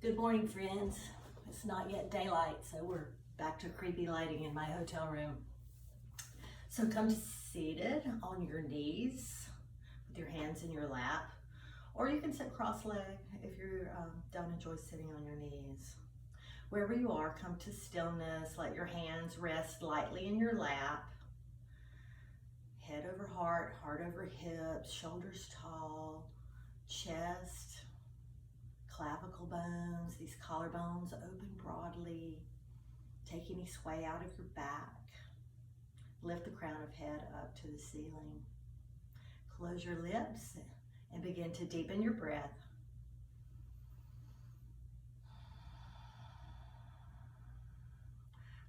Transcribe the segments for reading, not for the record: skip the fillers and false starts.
Good morning, friends. It's not yet daylight, so we're back to creepy lighting in my hotel room. So come seated on your knees with your hands in your lap, or you can sit cross-legged if you don't enjoy sitting on your knees. Wherever you are, come to stillness. Let your hands rest lightly in your lap. Head over heart, heart over hips, shoulders tall, chest, clavicle bones, these collarbones open broadly. Take any sway out of your back. Lift the crown of head up to the ceiling. Close your lips and begin to deepen your breath.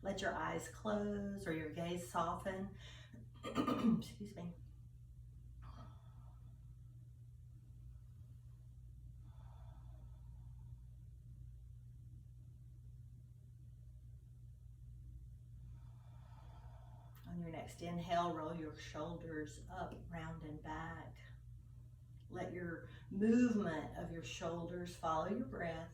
Let your eyes close or your gaze soften. Excuse me. On your next inhale, roll your shoulders up, round and back. Let your movement of your shoulders follow your breath.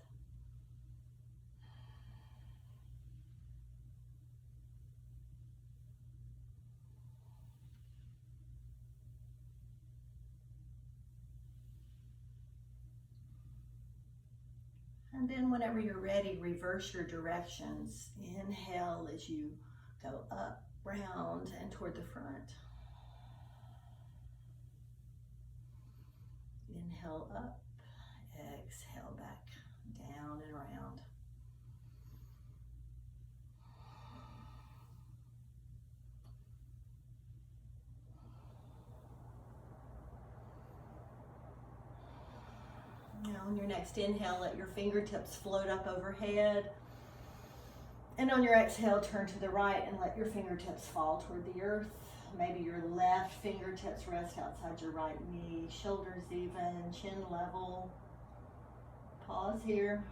And then whenever you're ready, reverse your directions. Inhale as you go up, round, and toward the front. Inhale up, exhale back, down and around. Now on your next inhale, let your fingertips float up overhead. And on your exhale, turn to the right and let your fingertips fall toward the earth. Maybe your left fingertips rest outside your right knee, shoulders even, chin level. Pause here,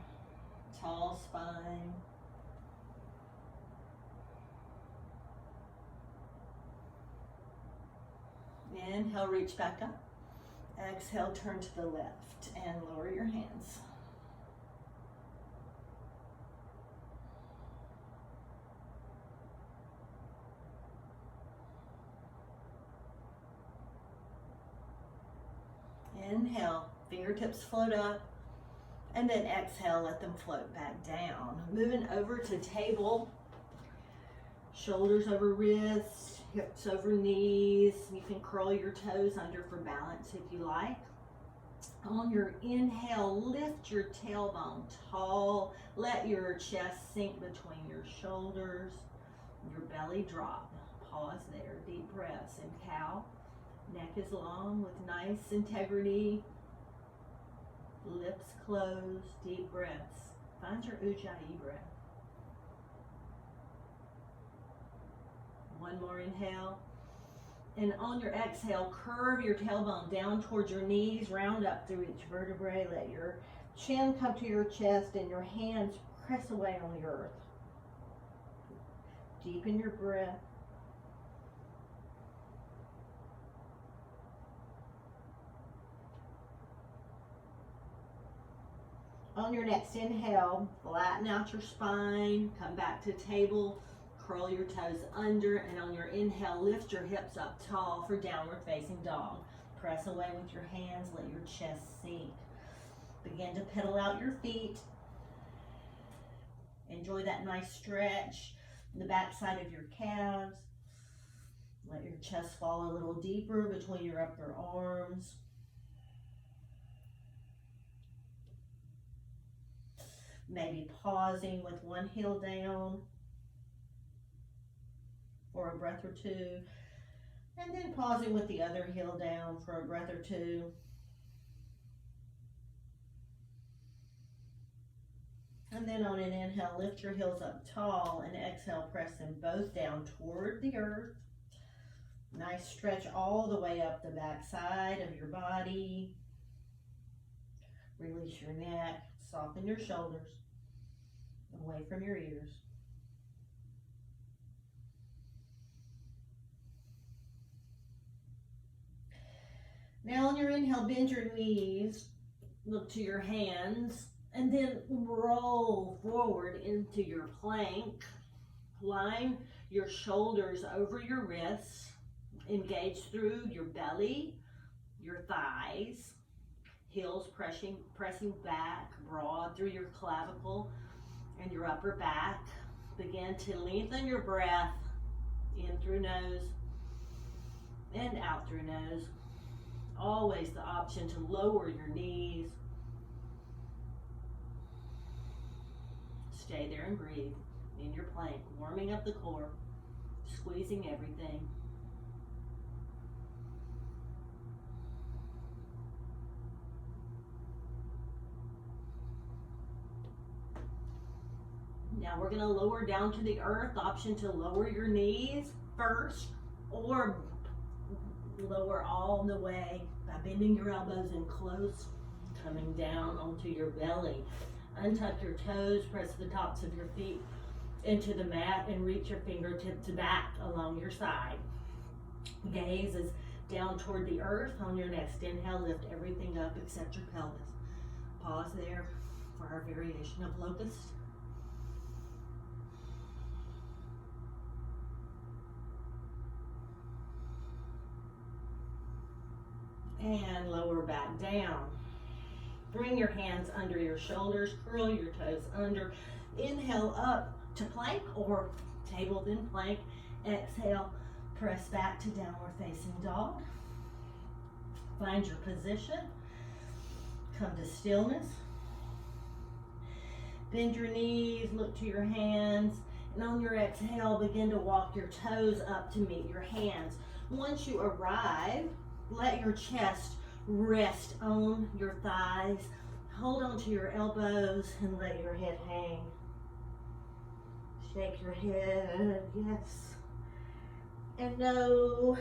tall spine. Inhale, reach back up. Exhale, turn to the left and lower your hands. Inhale, fingertips float up, and then exhale, let them float back down. Moving over to table, shoulders over wrists, hips over knees. You can curl your toes under for balance if you like. On your inhale, lift your tailbone tall. Let your chest sink between your shoulders, your belly drop. Pause there, deep breaths in cow. Neck is long with nice integrity. Lips closed, deep breaths. Find your Ujjayi breath. One more inhale. And on your exhale, curve your tailbone down towards your knees, round up through each vertebrae. Let your chin come to your chest and your hands press away on the earth. Deepen your breath. On your next inhale, flatten out your spine, come back to table, curl your toes under, and on your inhale, lift your hips up tall for downward facing dog. Press away with your hands, let your chest sink. Begin to pedal out your feet. Enjoy that nice stretch in the back side of your calves. Let your chest fall a little deeper between your upper arms. Maybe pausing with one heel down for a breath or two, and then pausing with the other heel down for a breath or two. And then on an inhale, lift your heels up tall, and exhale, press them both down toward the earth. Nice stretch all the way up the back side of your body. Release your neck, soften your shoulders, away from your ears. Now on your inhale, bend your knees, look to your hands, And then roll forward into your plank. Line your shoulders over your wrists. Engage through your belly, your thighs, heels pressing back, broad through your clavicle and your upper back. Begin to lengthen your breath in through nose and out through nose. Always the option to lower your knees. Stay there and breathe in your plank, warming up the core, squeezing everything. Now we're going to lower down to the earth. Option to lower your knees first or lower all the way by bending your elbows in close, coming down onto your belly. Untuck your toes, press the tops of your feet into the mat and reach your fingertips back along your side. Gaze is down toward the earth. On your next inhale, lift everything up except your pelvis. Pause there for our variation of locust. And lower back down. Bring your hands under your shoulders, curl your toes under. Inhale up to plank or table then plank. Exhale, press back to downward facing dog. Find your position. Come to stillness. Bend your knees, look to your hands, and on your exhale, begin to walk your toes up to meet your hands. Once you arrive, let your chest rest on your thighs. Hold on to your elbows and let your head hang. Shake your head, yes. And no.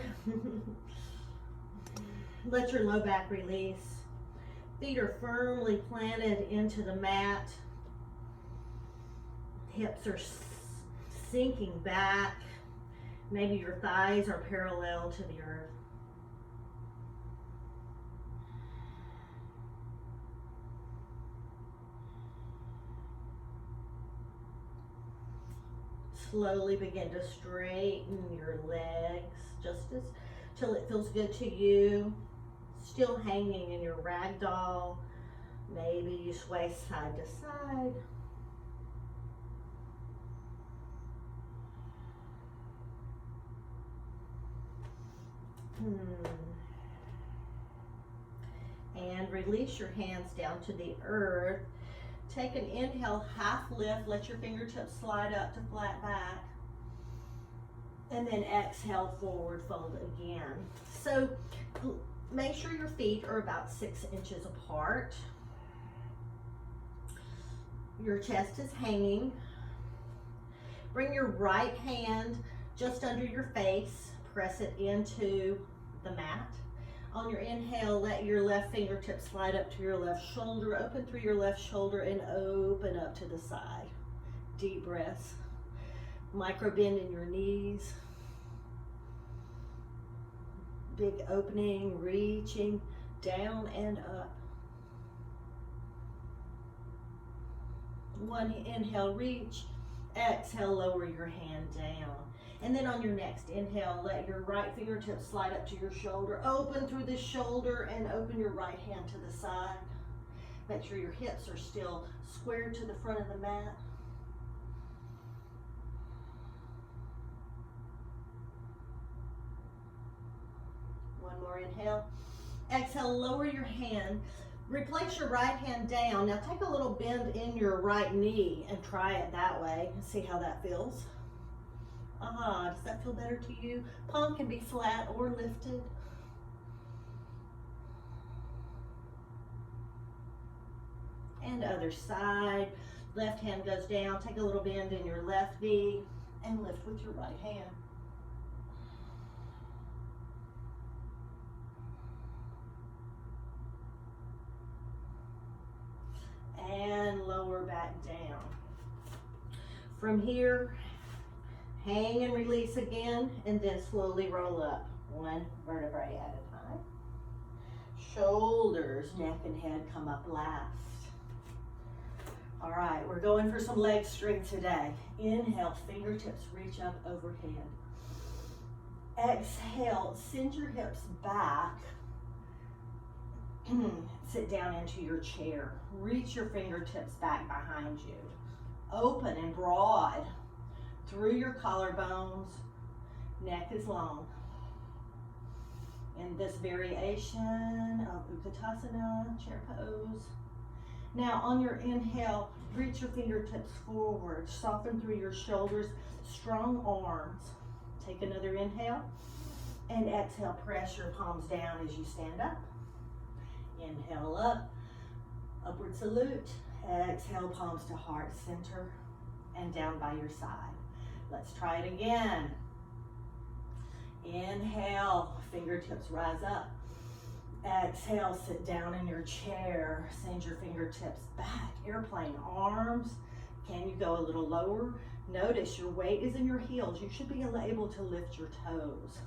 Let your low back release. Feet are firmly planted into the mat. Hips are sinking back. Maybe your thighs are parallel to the earth. Slowly begin to straighten your legs till it feels good to you. Still hanging in your ragdoll. Maybe you sway side to side. And release your hands down to the earth. Take an inhale, half lift, let your fingertips slide up to flat back. And then exhale, forward fold again. So make sure your feet are about 6 inches apart. Your chest is hanging. Bring your right hand just under your face. Press it into the mat. On your inhale, let your left fingertip slide up to your left shoulder. Open through your left shoulder and open up to the side. Deep breaths. Micro bend in your knees. Big opening, reaching down and up. One inhale, reach. Exhale, lower your hand down. And then on your next inhale, let your right fingertip slide up to your shoulder. Open through the shoulder and open your right hand to the side. Make sure your hips are still squared to the front of the mat. One more inhale. Exhale, lower your hand. Replace your right hand down. Now take a little bend in your right knee and try it that way and see how that feels. Does that feel better to you? Palm can be flat or lifted. And other side. Left hand goes down. Take a little bend in your left knee and lift with your right hand. And lower back down. From here, hang and release again, and then slowly roll up, one vertebrae at a time. Shoulders, neck, and head come up last. All right, we're going for some leg strength today. Inhale, fingertips reach up overhead. Exhale, send your hips back. Sit down into your chair. Reach your fingertips back behind you. Open and broad through your collarbones. Neck is long. In this variation of Utkatasana, chair pose. Now on your inhale, reach your fingertips forward, soften through your shoulders, strong arms. Take another inhale and exhale, press your palms down as you stand up. Inhale up, upward salute. Exhale, palms to heart center and down by your side. Let's try it again. Inhale, fingertips rise up. Exhale, sit down in your chair. Send your fingertips back. Airplane arms. Can you go a little lower? Notice your weight is in your heels. You should be able to lift your toes.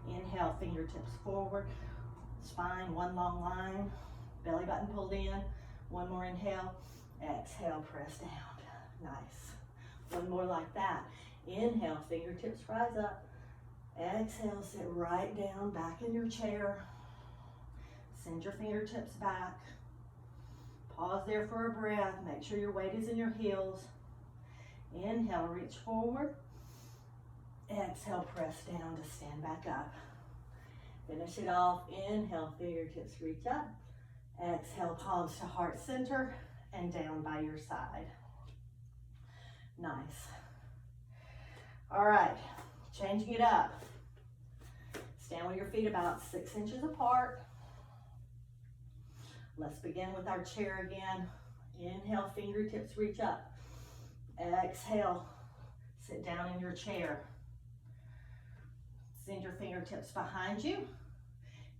Inhale, fingertips forward. Spine, one long line. Belly button pulled in. One more inhale. Exhale, press down. Nice. One more like that. Inhale, fingertips rise up. Exhale, sit right down, back in your chair. Send your fingertips back. Pause there for a breath. Make sure your weight is in your heels. Inhale, reach forward. Exhale, press down to stand back up. Finish it off. Inhale, fingertips reach up. Exhale, palms to heart center and down by your side. Nice. All right, changing it up. Stand with your feet about 6 inches apart. Let's begin with our chair again. Inhale, fingertips reach up. Exhale, sit down in your chair. Send your fingertips behind you.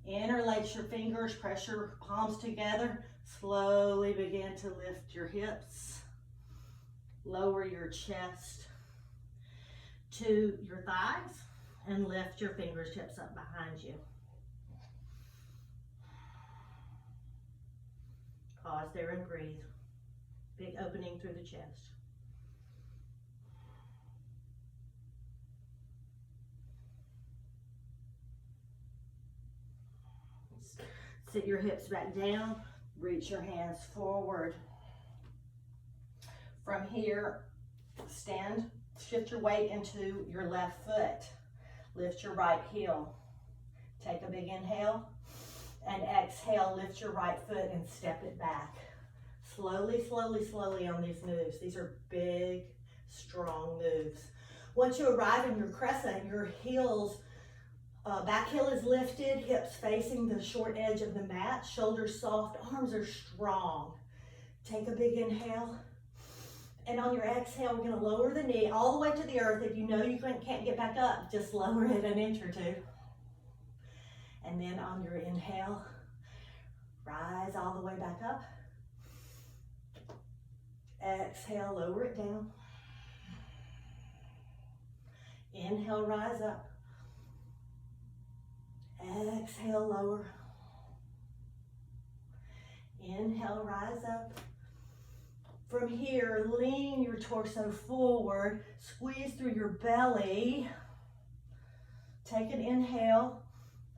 Interlace your fingers, press your palms together. Slowly begin to lift your hips. Lower your chest to your thighs and lift your fingertips up behind you. Pause there and breathe. Big opening through the chest. Sit your hips back down. Reach your hands forward. From here, stand, shift your weight into your left foot. Lift your right heel. Take a big inhale. And exhale, lift your right foot and step it back. Slowly, slowly, slowly on these moves. These are big, strong moves. Once you arrive in your crescent, your heels, back heel is lifted, hips facing the short edge of the mat, shoulders soft, arms are strong. Take a big inhale. And on your exhale, we're gonna lower the knee all the way to the earth. If you know you can't get back up, just lower it an inch or two. And then on your inhale, rise all the way back up. Exhale, lower it down. Inhale, rise up. Exhale, lower. Inhale, rise up. From here, lean your torso forward, squeeze through your belly. Take an inhale.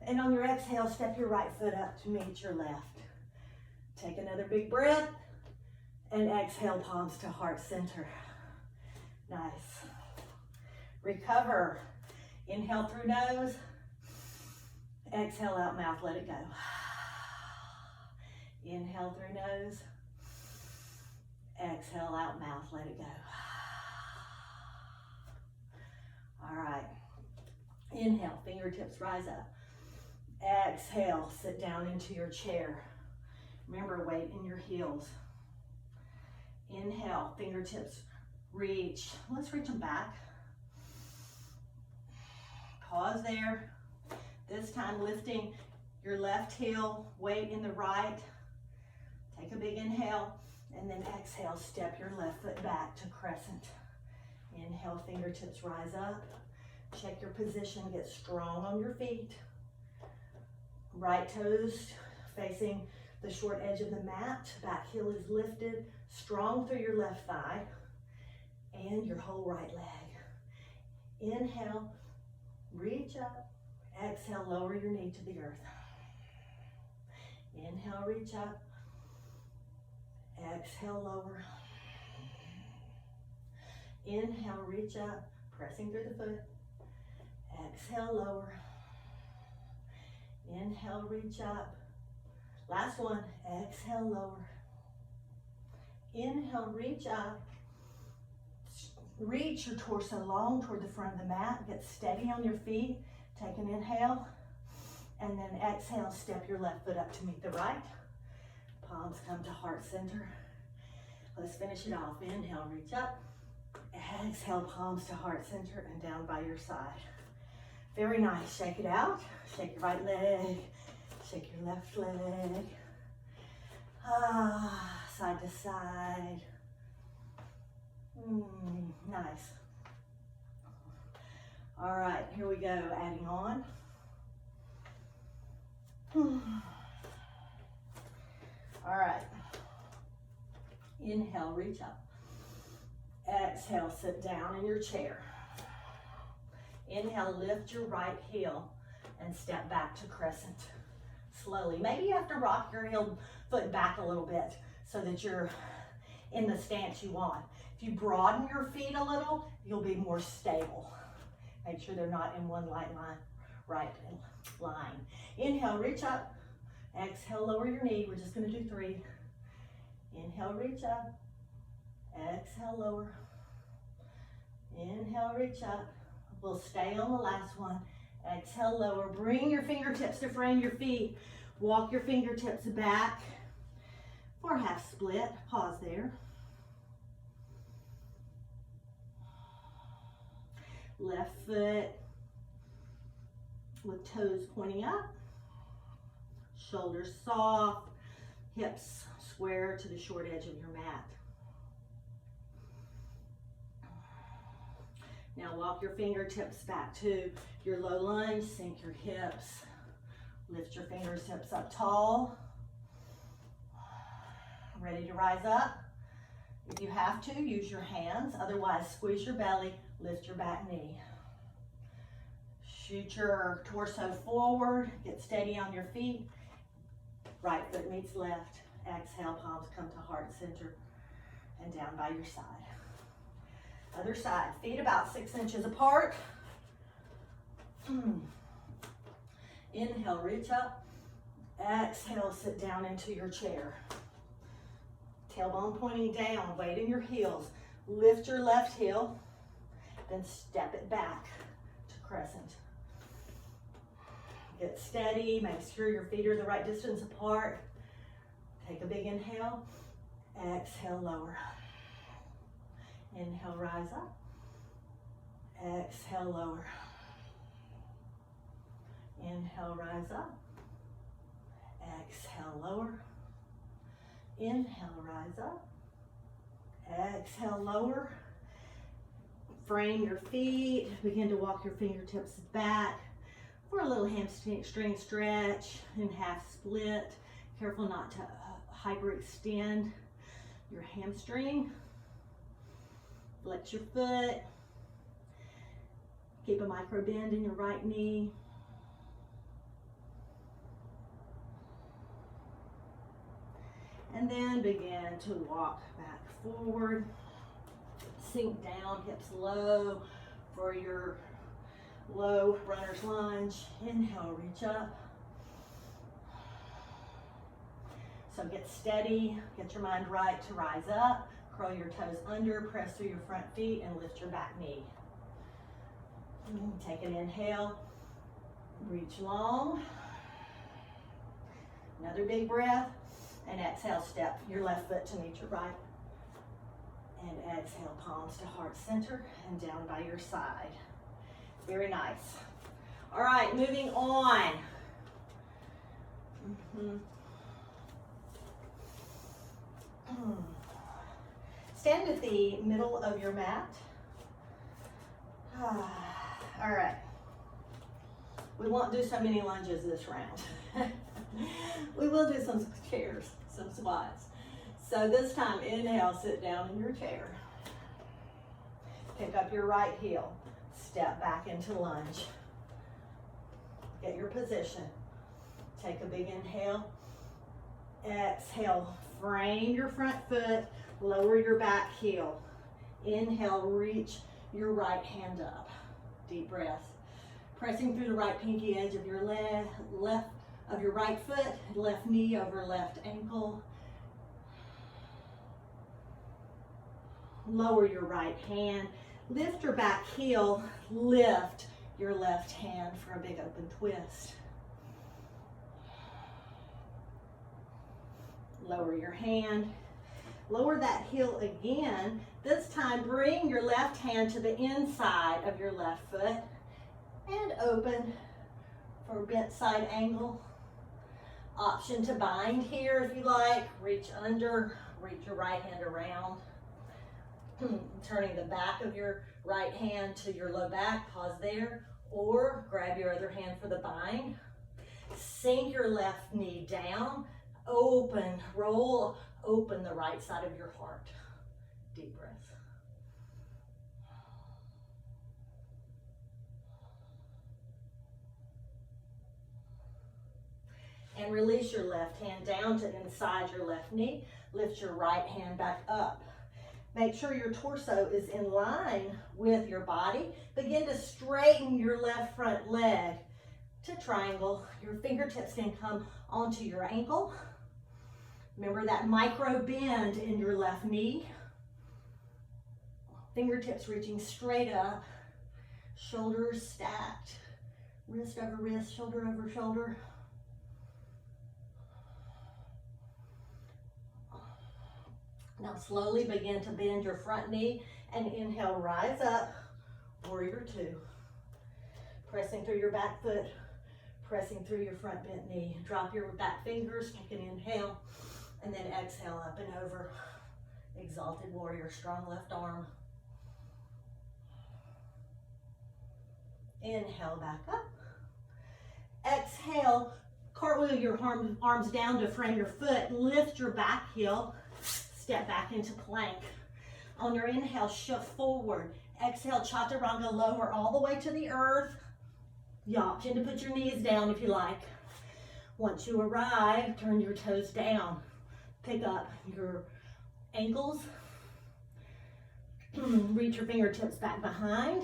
And on your exhale, step your right foot up to meet your left. Take another big breath and exhale, palms to heart center. Nice. Recover. Inhale through nose. Exhale out mouth, let it go. Inhale through nose. Exhale out mouth, let it go. All right. Inhale, fingertips rise up. Exhale, sit down into your chair. Remember, weight in your heels. Inhale, fingertips reach. Let's reach them back. Pause there. This time lifting your left heel, weight in the right. Take a big inhale, and then exhale, step your left foot back to crescent. Inhale, fingertips rise up. Check your position, get strong on your feet. Right toes facing the short edge of the mat. Back heel is lifted, strong through your left thigh and your whole right leg. Inhale, reach up. Exhale, lower your knee to the earth. Inhale, reach up. Exhale, lower. Inhale, reach up, pressing through the foot. Exhale, lower. Inhale, reach up. Last one, exhale, lower. Inhale, reach up. Reach your torso long toward the front of the mat. Get steady on your feet. Take an inhale. And then exhale, step your left foot up to meet the right. Palms come to heart center. Let's finish it off. Inhale, reach up. Exhale, palms to heart center and down by your side. Very nice. Shake it out. Shake your right leg. Shake your left leg. Side to side. Nice. All right, here we go. Adding on. All right. Inhale, reach up. Exhale, sit down in your chair. Inhale, lift your right heel and step back to crescent. Slowly. Maybe you have to rock your heel foot back a little bit so that you're in the stance you want. If you broaden your feet a little, you'll be more stable. Make sure they're not in one right line. Inhale, reach up. Exhale, lower your knee. We're just going to do 3. Inhale, reach up. Exhale, lower. Inhale, reach up. We'll stay on the last one. Exhale, lower. Bring your fingertips to frame your feet. Walk your fingertips back for half split. Pause there. Left foot with toes pointing up. Shoulders soft. Hips square to the short edge of your mat. Now walk your fingertips back to your low lunge, sink your hips, lift your fingertips up tall. Ready to rise up? If you have to, use your hands, otherwise squeeze your belly, lift your back knee. Shoot your torso forward, get steady on your feet. Right foot meets left. Exhale, palms come to heart center and down by your side. Other side, feet about 6 inches apart. Inhale, reach up. Exhale, sit down into your chair. Tailbone pointing down, weight in your heels. Lift your left heel, then step it back to crescent. Get steady, make sure your feet are the right distance apart. Take a big inhale. Exhale, lower. Inhale, rise up. Exhale, lower. Inhale, rise up. Exhale, lower. Inhale, rise up. Exhale, lower. Frame your feet. Begin to walk your fingertips back for a little hamstring stretch in half split. Careful not to hyperextend your hamstring. Flex your foot. Keep a micro bend in your right knee. And then begin to walk back forward. Sink down, hips low for your low runner's lunge. Inhale, reach up. So get steady, get your mind right to rise up. Curl your toes under, press through your front feet, and lift your back knee. Take an inhale, reach long. Another big breath, and exhale, step your left foot to meet your right. And exhale, palms to heart center and down by your side. Very nice. All right, moving on. Stand at the middle of your mat. All right. We won't do so many lunges this round. We will do some chairs, some squats. So this time, inhale, sit down in your chair. Pick up your right heel. Step back into lunge. Get your position. Take a big inhale. Exhale, frame your front foot. Lower your back heel. Inhale, reach your right hand up. Deep breath. Pressing through the right pinky edge of your left of your right foot, left knee over left ankle. Lower your right hand. Lift your back heel. Lift your left hand for a big open twist. Lower your hand. Lower that heel again. This time, bring your left hand to the inside of your left foot and open for a bent side angle. Option to bind here if you like. Reach under, reach your right hand around. Turning the back of your right hand to your low back, pause there, or grab your other hand for the bind. Sink your left knee down, open, roll, open the right side of your heart. Deep breath. And release your left hand down to inside your left knee. Lift your right hand back up. Make sure your torso is in line with your body. Begin to straighten your left front leg to triangle. Your fingertips can come onto your ankle. Remember that micro bend in your left knee. Fingertips reaching straight up. Shoulders stacked. Wrist over wrist, shoulder over shoulder. Now slowly begin to bend your front knee and inhale, rise up, warrior two. Pressing through your back foot, pressing through your front bent knee. Drop your back fingers, take an inhale, and then exhale up and over. Exalted warrior, strong left arm. Inhale back up. Exhale, cartwheel your arms down to frame your foot. Lift your back heel. Step back into plank. On your inhale, shift forward. Exhale, chaturanga, lower all the way to the earth. You option to put your knees down if you like. Once you arrive, turn your toes down. Pick up your ankles. Reach your fingertips back behind.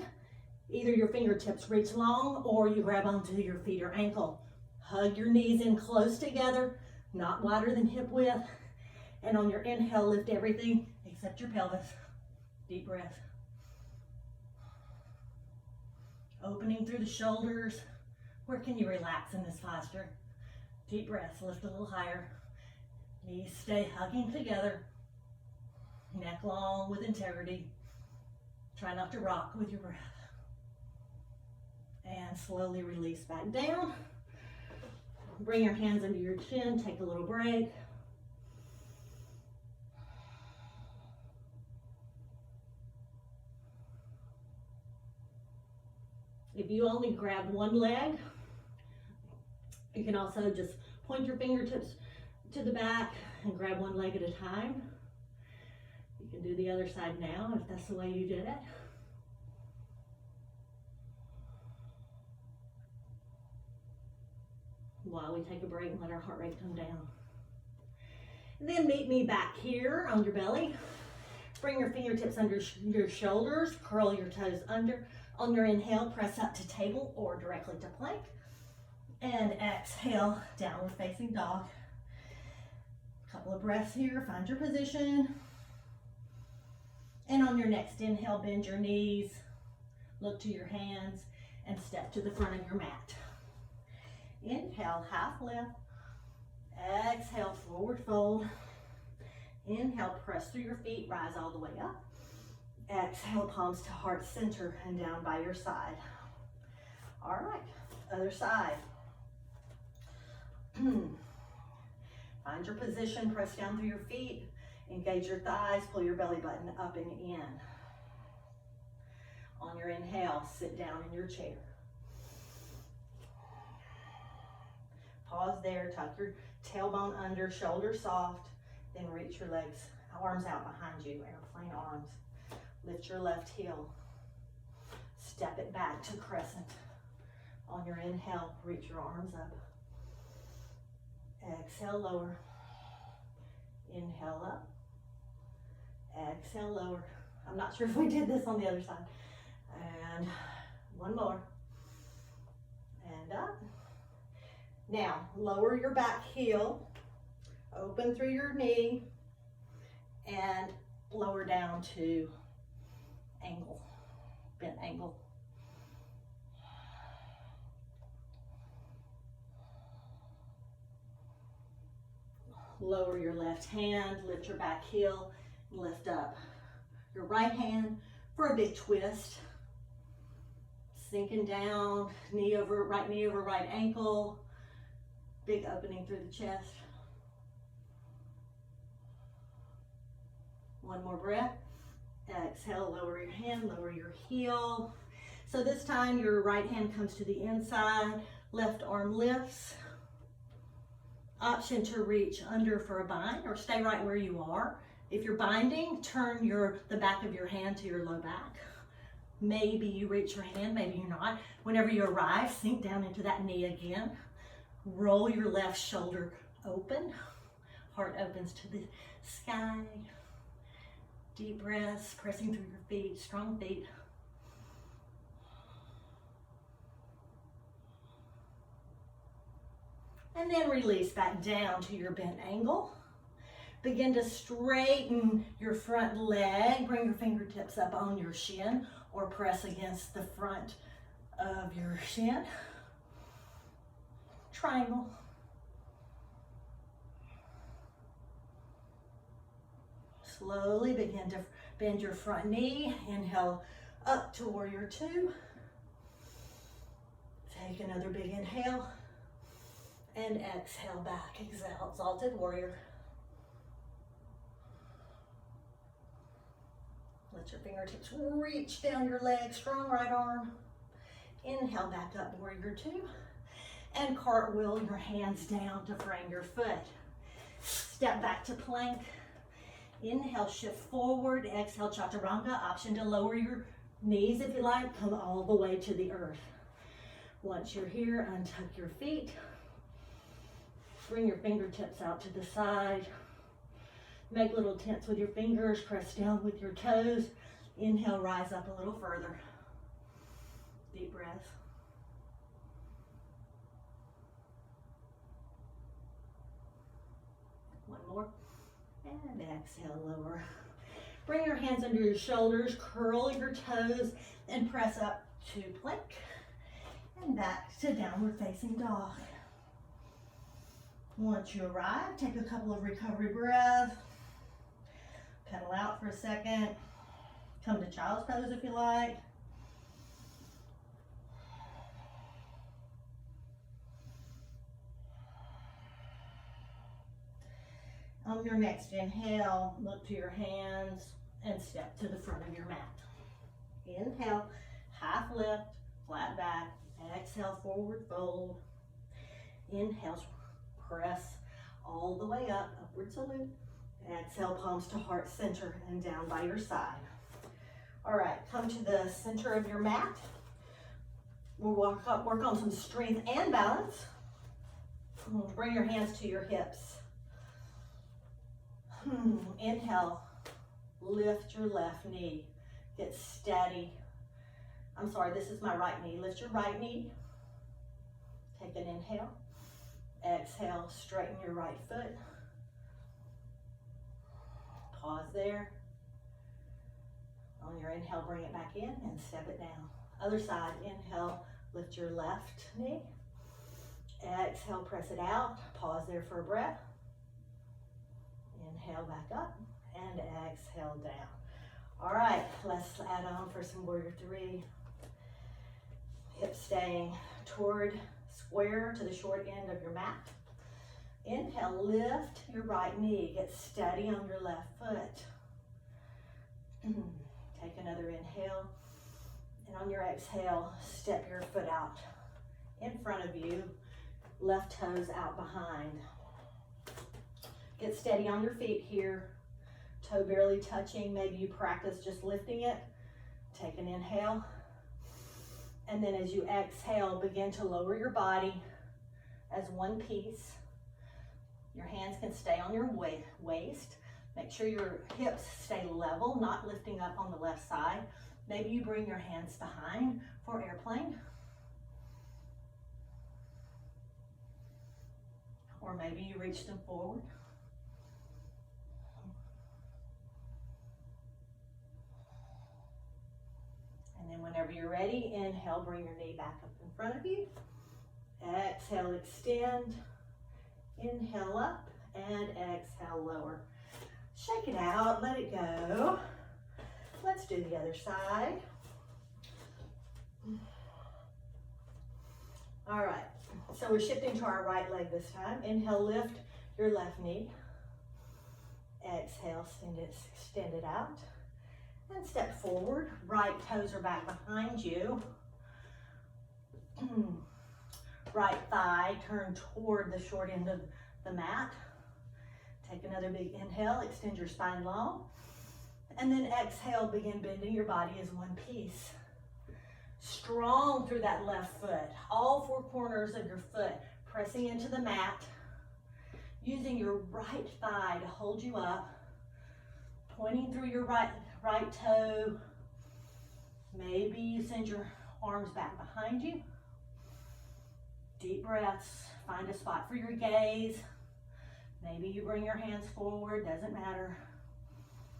Either your fingertips reach long or you grab onto your feet or ankle. Hug your knees in close together, not wider than hip width. And on your inhale, lift everything except your pelvis. Deep breath. Opening through the shoulders. Where can you relax in this posture? Deep breath, lift a little higher. Knees stay hugging together. Neck long with integrity. Try not to rock with your breath. And slowly release back down. Bring your hands under your chin, take a little break. If you only grab one leg, you can also just point your fingertips to the back and grab one leg at a time. You can do the other side now if that's the way you did it. While we take a break and let our heart rate come down. And then meet me back here on your belly. Bring your fingertips under your shoulders, curl your toes under. On your inhale, press up to table or directly to plank. And exhale, downward facing dog. Couple of breaths here, find your position. And on your next inhale, bend your knees, look to your hands, and step to the front of your mat. Inhale, half lift. Exhale, forward fold. Inhale, press through your feet, rise all the way up. Exhale, palms to heart center and down by your side. All right, other side. Find your position, press down through your feet, engage your thighs, pull your belly button up and in. On your inhale, sit down in your chair. Pause there, tuck your tailbone under, shoulders soft, then reach your legs, arms out behind you, airplane arms. Lift your left heel. Step it back to crescent. On your inhale, reach your arms up. Exhale, lower. Inhale up. Exhale, lower. I'm not sure if we did this on the other side. And one more. And up. Now, lower your back heel. Open through your knee. And lower down to angle. Bent angle. Lower your left hand, lift your back heel, and lift up your right hand for a big twist. Sinking down, right knee over right ankle, big opening through the chest. One more breath. Exhale, lower your hand, lower your heel. So this time your right hand comes to the inside, left arm lifts. Option to reach under for a bind or stay right where you are. If you're binding, turn the back of your hand to your low back. Maybe you reach your hand, maybe you're not. Whenever you arrive, sink down into that knee again. Roll your left shoulder open. Heart opens to the sky. Deep breaths, pressing through your feet, strong feet. And then release back down to your bent angle. Begin to straighten your front leg. Bring your fingertips up on your shin or press against the front of your shin. Triangle. Slowly begin to bend your front knee. Inhale up to warrior two. Take another big inhale. And exhale back, exalted warrior. Let your fingertips reach down your legs, strong right arm. Inhale back up, warrior two. And cartwheel your hands down to frame your foot. Step back to plank. Inhale, shift forward. Exhale, chaturanga. Option to lower your knees if you like. Come all the way to the earth. Once you're here, untuck your feet. Bring your fingertips out to the side. Make little tents with your fingers. Press down with your toes. Inhale, rise up a little further. Deep breath. One more. And exhale, lower. Bring your hands under your shoulders. Curl your toes and press up to plank. And back to downward facing dog. Once you arrive, take a couple of recovery breaths. Pedal out for a second. Come to child's pose if you like. On your next inhale, look to your hands and step to the front of your mat. Inhale, half lift, flat back. Exhale, forward fold. Inhale, press all the way up, upward salute. Exhale, palms to heart center and down by your side. All right, come to the center of your mat. We'll work on some strength and balance. Bring your hands to your hips. Inhale, lift your left knee. Get steady. I'm sorry, this is my right knee. Lift your right knee. Take an inhale. Exhale, straighten your right foot. Pause there. On your inhale, bring it back in and step it down. Other side, inhale, lift your left knee. Exhale, press it out. Pause there for a breath. Inhale back up and exhale down. All right, let's add on for some warrior three. Hips staying toward square to the short end of your mat. Inhale, lift your right knee. Get steady on your left foot. Take another inhale. And on your exhale, step your foot out in front of you. left toes out behind. Get steady on your feet here. Toe barely touching. Maybe you practice just lifting it. Take an inhale. And then as you exhale, begin to lower your body as one piece. Your hands can stay on your waist. Make sure your hips stay level, not lifting up on the left side. Maybe you bring your hands behind for airplane. Or maybe you reach them forward. And then whenever you're ready, inhale, bring your knee back up in front of you. Exhale, extend. Inhale up and exhale, lower. Shake it out, let it go. Let's do the other side. All right, so we're shifting to our right leg this time. Inhale, lift your left knee. Exhale, extend it out. And step forward. Right toes are back behind you. Right thigh turn toward the short end of the mat. Take another big inhale, extend your spine long. And then exhale, begin bending your body as one piece. Strong through that left foot. All four corners of your foot pressing into the mat. Using your right thigh to hold you up. Pointing through your right toe. Maybe you send your arms back behind you. Deep breaths. Find a spot for your gaze. Maybe you bring your hands forward, doesn't matter.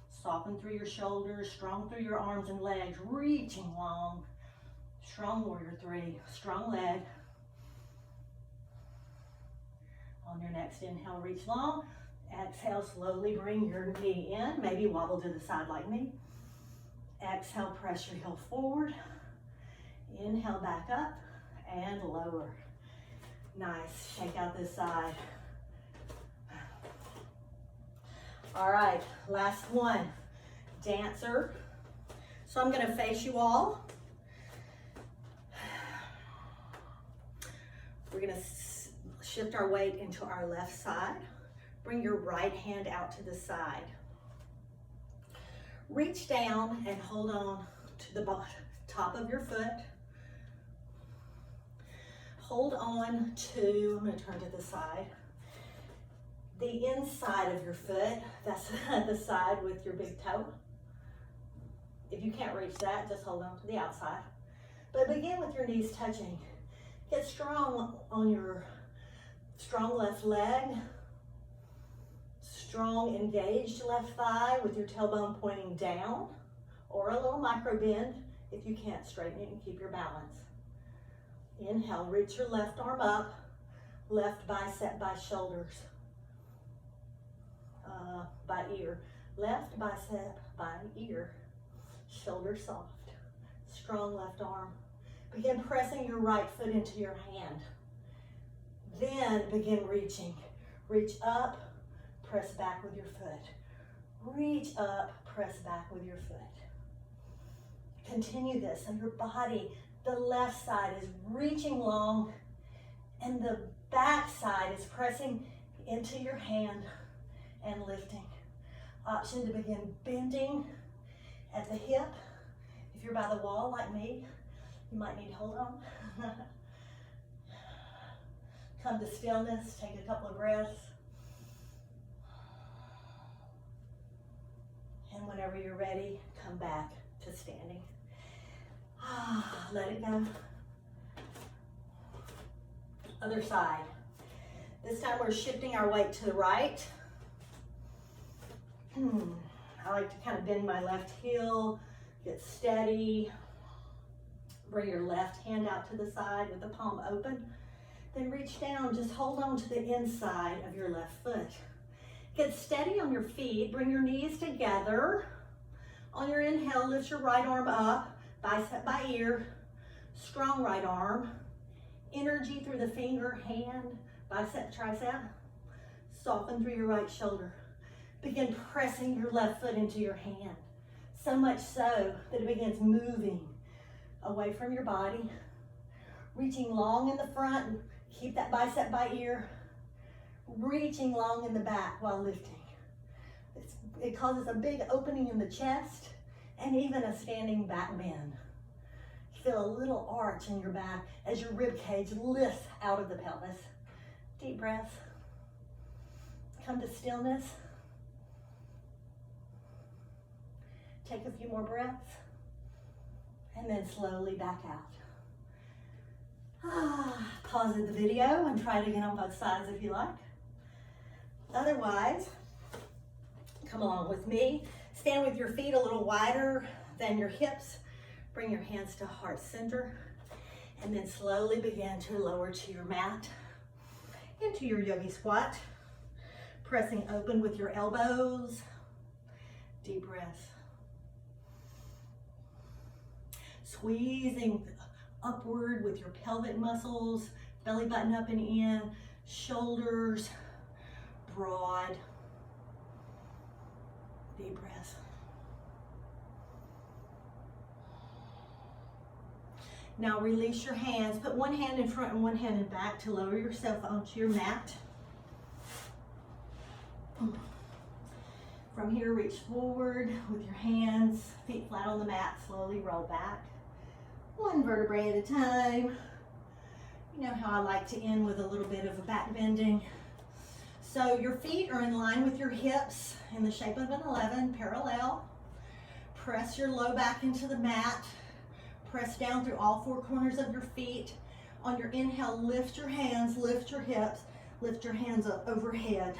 Soften through your shoulders, strong through your arms and legs, reaching long. Strong warrior three, strong leg. On your next inhale, reach long. Exhale, slowly bring your knee in. Maybe wobble to the side like me. Exhale, press your heel forward. Inhale, back up and lower. Nice, shake out this side. All right, last one, dancer. So I'm gonna face you all. We're gonna shift our weight into our left side. Bring your right hand out to the side. Reach down and hold on to the top of your foot. Hold on to, I'm gonna turn to the side. The inside of your foot, that's the side with your big toe. If you can't reach that, just hold on to the outside. But begin with your knees touching. Get strong on your strong left leg. Strong engaged left thigh with your tailbone pointing down, or a little micro bend if you can't straighten it and keep your balance. Inhale, reach your left arm up, left bicep by shoulders. By ear. Left bicep by ear. Shoulder soft. Strong left arm. Begin pressing your right foot into your hand. Then begin reaching. Reach up, press back with your foot. Reach up, press back with your foot. Continue this, and your body, the left side is reaching long, and the back side is pressing into your hand and lifting. Option to begin bending at the hip. If you're by the wall like me, you might need to hold on. Come to stillness, take a couple of breaths. And whenever you're ready, come back to standing. Let it go. Other side. This time we're shifting our weight to the right. I like to kind of bend my left heel, get steady. Bring your left hand out to the side with the palm open. Then reach down, just hold on to the inside of your left foot. Get steady on your feet, bring your knees together. On your inhale, lift your right arm up, bicep by ear, strong right arm. Energy through the finger, hand, bicep, tricep. Soften through your right shoulder. Begin pressing your left foot into your hand. So much so that it begins moving away from your body. Reaching long in the front, Keep that bicep by ear, reaching long in the back while lifting. It causes a big opening in the chest and even a standing back bend. You feel a little arch in your back as your rib cage lifts out of the pelvis. Deep breath. Come to stillness. Take a few more breaths and then slowly back out. Pause the video and try it again on both sides if you like. Otherwise, come along with me. Stand with your feet a little wider than your hips. Bring your hands to heart center and then slowly begin to lower to your mat into your Yogi Squat. Pressing open with your elbows. Deep breath. Squeezing upward with your pelvic muscles, belly button up and in, shoulders broad. Deep breath. Now release your hands. Put one hand in front and one hand in back to lower yourself onto your mat. From here, reach forward with your hands, feet flat on the mat, slowly roll back. One vertebrae at a time. You know how I like to end with a little bit of a back bending. So your feet are in line with your hips in the shape of an 11, parallel. Press your low back into the mat. Press down through all four corners of your feet. On your inhale, lift your hands, lift your hips, lift your hands up overhead.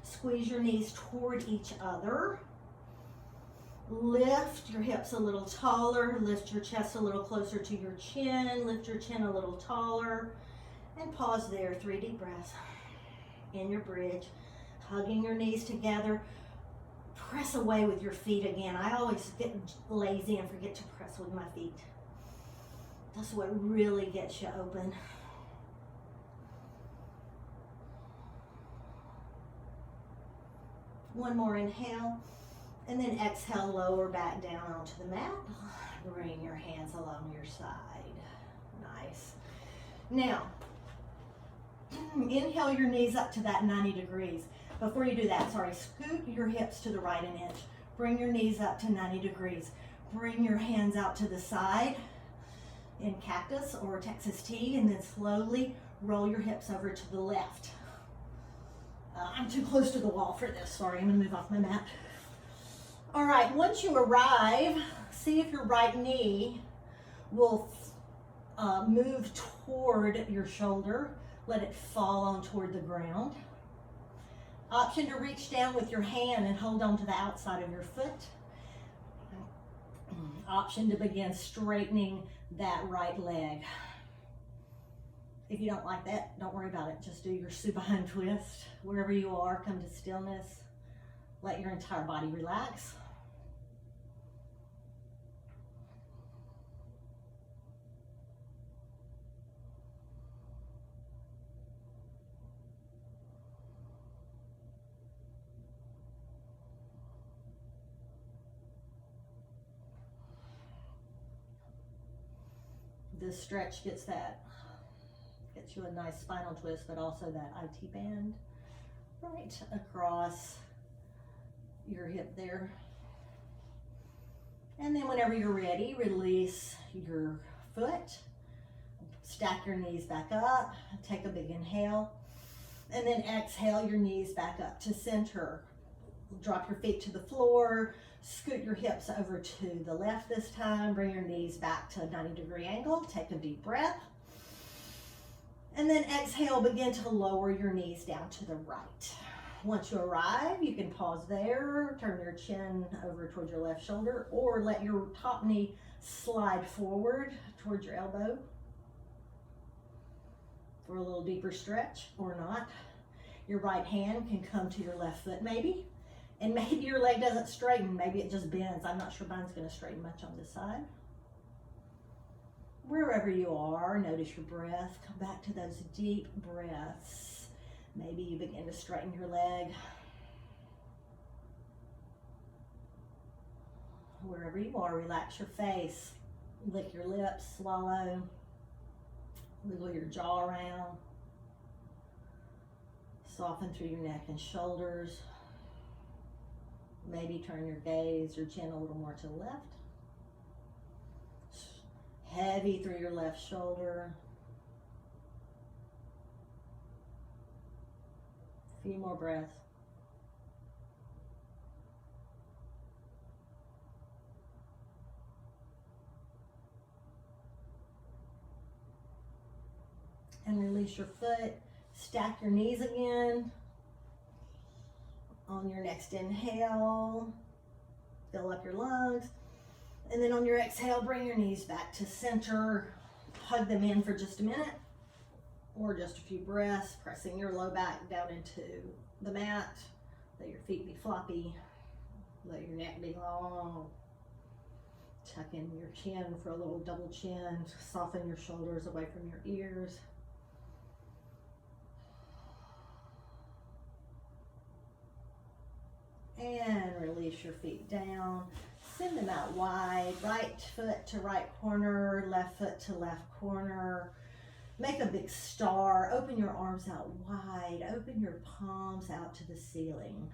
Squeeze your knees toward each other. Lift your hips a little taller, lift your chest a little closer to your chin, lift your chin a little taller, and pause there. 3 deep breaths. In your bridge, hugging your knees together. Press away with your feet again. I always get lazy and forget to press with my feet. That's what really gets you open. One more inhale. And then exhale, lower back down onto the mat. Bring your hands along your side. Nice. Now, inhale your knees up to that 90 degrees. Before you do that, scoot your hips to the right an inch. Bring your knees up to 90 degrees. Bring your hands out to the side in cactus or Texas T, and then slowly roll your hips over to the left. I'm too close to the wall for this. Sorry, I'm gonna move off my mat. All right, once you arrive, see if your right knee will move toward your shoulder. Let it fall on toward the ground. Option to reach down with your hand and hold on to the outside of your foot. Option to begin straightening that right leg. If you don't like that, don't worry about it. Just do your supine twist. Wherever you are, come to stillness. Let your entire body relax. This stretch gets you a nice spinal twist, but also that IT band right across your hip there. And then whenever you're ready, release your foot, stack your knees back up, take a big inhale, and then exhale your knees back up to center. Drop your feet to the floor, scoot your hips over to the left this time, bring your knees back to a 90-degree angle, take a deep breath. And then exhale, begin to lower your knees down to the right. Once you arrive, you can pause there, turn your chin over towards your left shoulder, or let your top knee slide forward towards your elbow for a little deeper stretch, or not. Your right hand can come to your left foot maybe, and maybe your leg doesn't straighten, maybe it just bends. I'm not sure mine's gonna straighten much on this side. Wherever you are, notice your breath. Come back to those deep breaths. Maybe you begin to straighten your leg. Wherever you are, relax your face. Lick your lips, swallow. Wiggle your jaw around. Soften through your neck and shoulders. Maybe turn your gaze or chin a little more to the left. Heavy through your left shoulder. A few more breaths. And release your foot. Stack your knees again. On your next inhale, fill up your lungs. And then on your exhale, bring your knees back to center. Hug them in for just a minute or just a few breaths, pressing your low back down into the mat. Let your feet be floppy. Let your neck be long. Tuck in your chin for a little double chin. Soften your shoulders away from your ears. And release your feet down. Send them out wide. Right foot to right corner, left foot to left corner. Make a big star. Open your arms out wide. Open your palms out to the ceiling.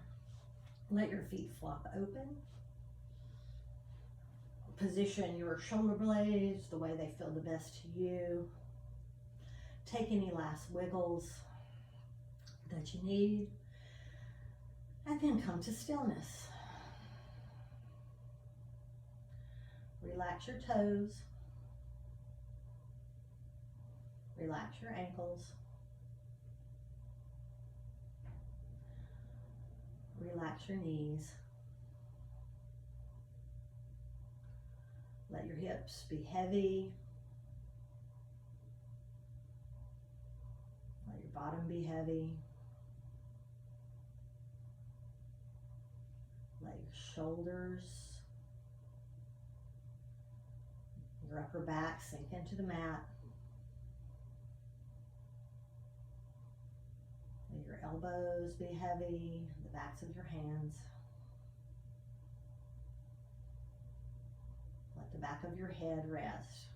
Let your feet flop open. Position your shoulder blades the way they feel the best to you. Take any last wiggles that you need. And then come to stillness. Relax your toes. Relax your ankles. Relax your knees. Let your hips be heavy. Let your bottom be heavy. Let your shoulders, your upper back sink into the mat. Let your elbows be heavy, the backs of your hands. Let the back of your head rest.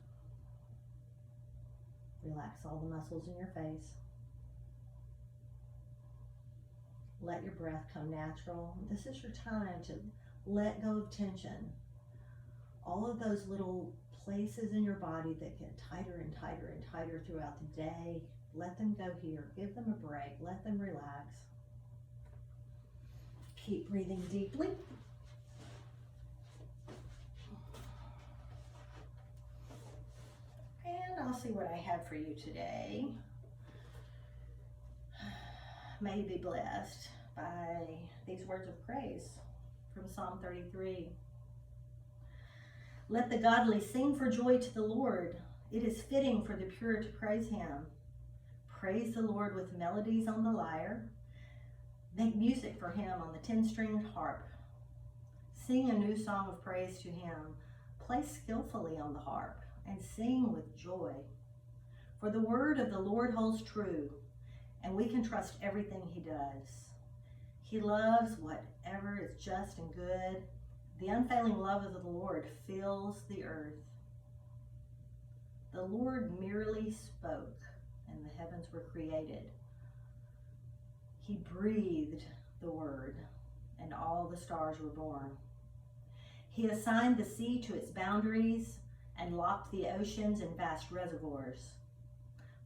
Relax all the muscles in your face. Let your breath come natural. This is your time to let go of tension. All of those little places in your body that get tighter and tighter and tighter throughout the day, let them go here. Give them a break. Let them relax. Keep breathing deeply. And I'll see what I have for you today. May you be blessed by these words of praise from Psalm 33. Let the godly sing for joy to the Lord. It is fitting for the pure to praise him. Praise the Lord with melodies on the lyre. Make music for him on the 10-stringed harp. Sing a new song of praise to him. Play skillfully on the harp and sing with joy. For the word of the Lord holds true, and we can trust everything he does. He loves whatever is just and good. The unfailing love of the Lord fills the earth. The Lord merely spoke, and the heavens were created. He breathed the word, and all the stars were born. He assigned the sea to its boundaries and locked the oceans in vast reservoirs.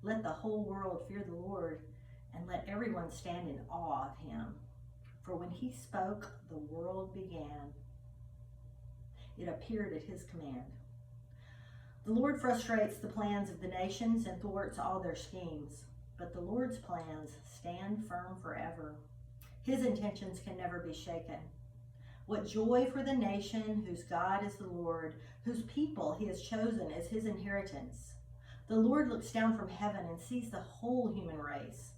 Let the whole world fear the Lord, and let everyone stand in awe of him. For when he spoke, the world began. It appeared at his command. The Lord frustrates the plans of the nations and thwarts all their schemes. But the Lord's plans stand firm forever. His intentions can never be shaken. What joy for the nation whose God is the Lord, whose people he has chosen as his inheritance. The Lord looks down from heaven and sees the whole human race.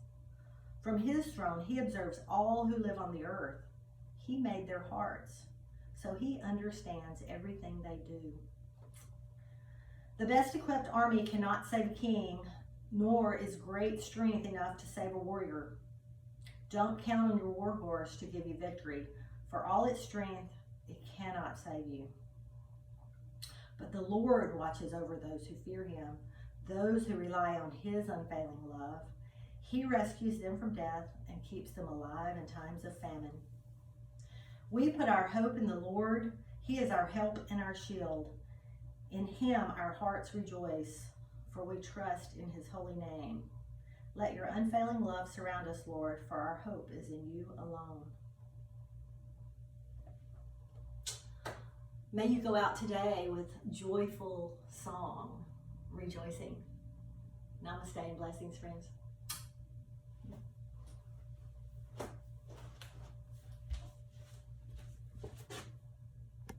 From his throne, he observes all who live on the earth. He made their hearts, so he understands everything they do. The best equipped army cannot save a king, nor is great strength enough to save a warrior. Don't count on your war horse to give you victory. For all its strength, it cannot save you. But the Lord watches over those who fear him, those who rely on his unfailing love. He rescues them from death and keeps them alive in times of famine. We put our hope in the Lord. He is our help and our shield. In him our hearts rejoice, for we trust in his holy name. Let your unfailing love surround us, Lord, for our hope is in you alone. May you go out today with joyful song, rejoicing. Namaste and blessings, friends.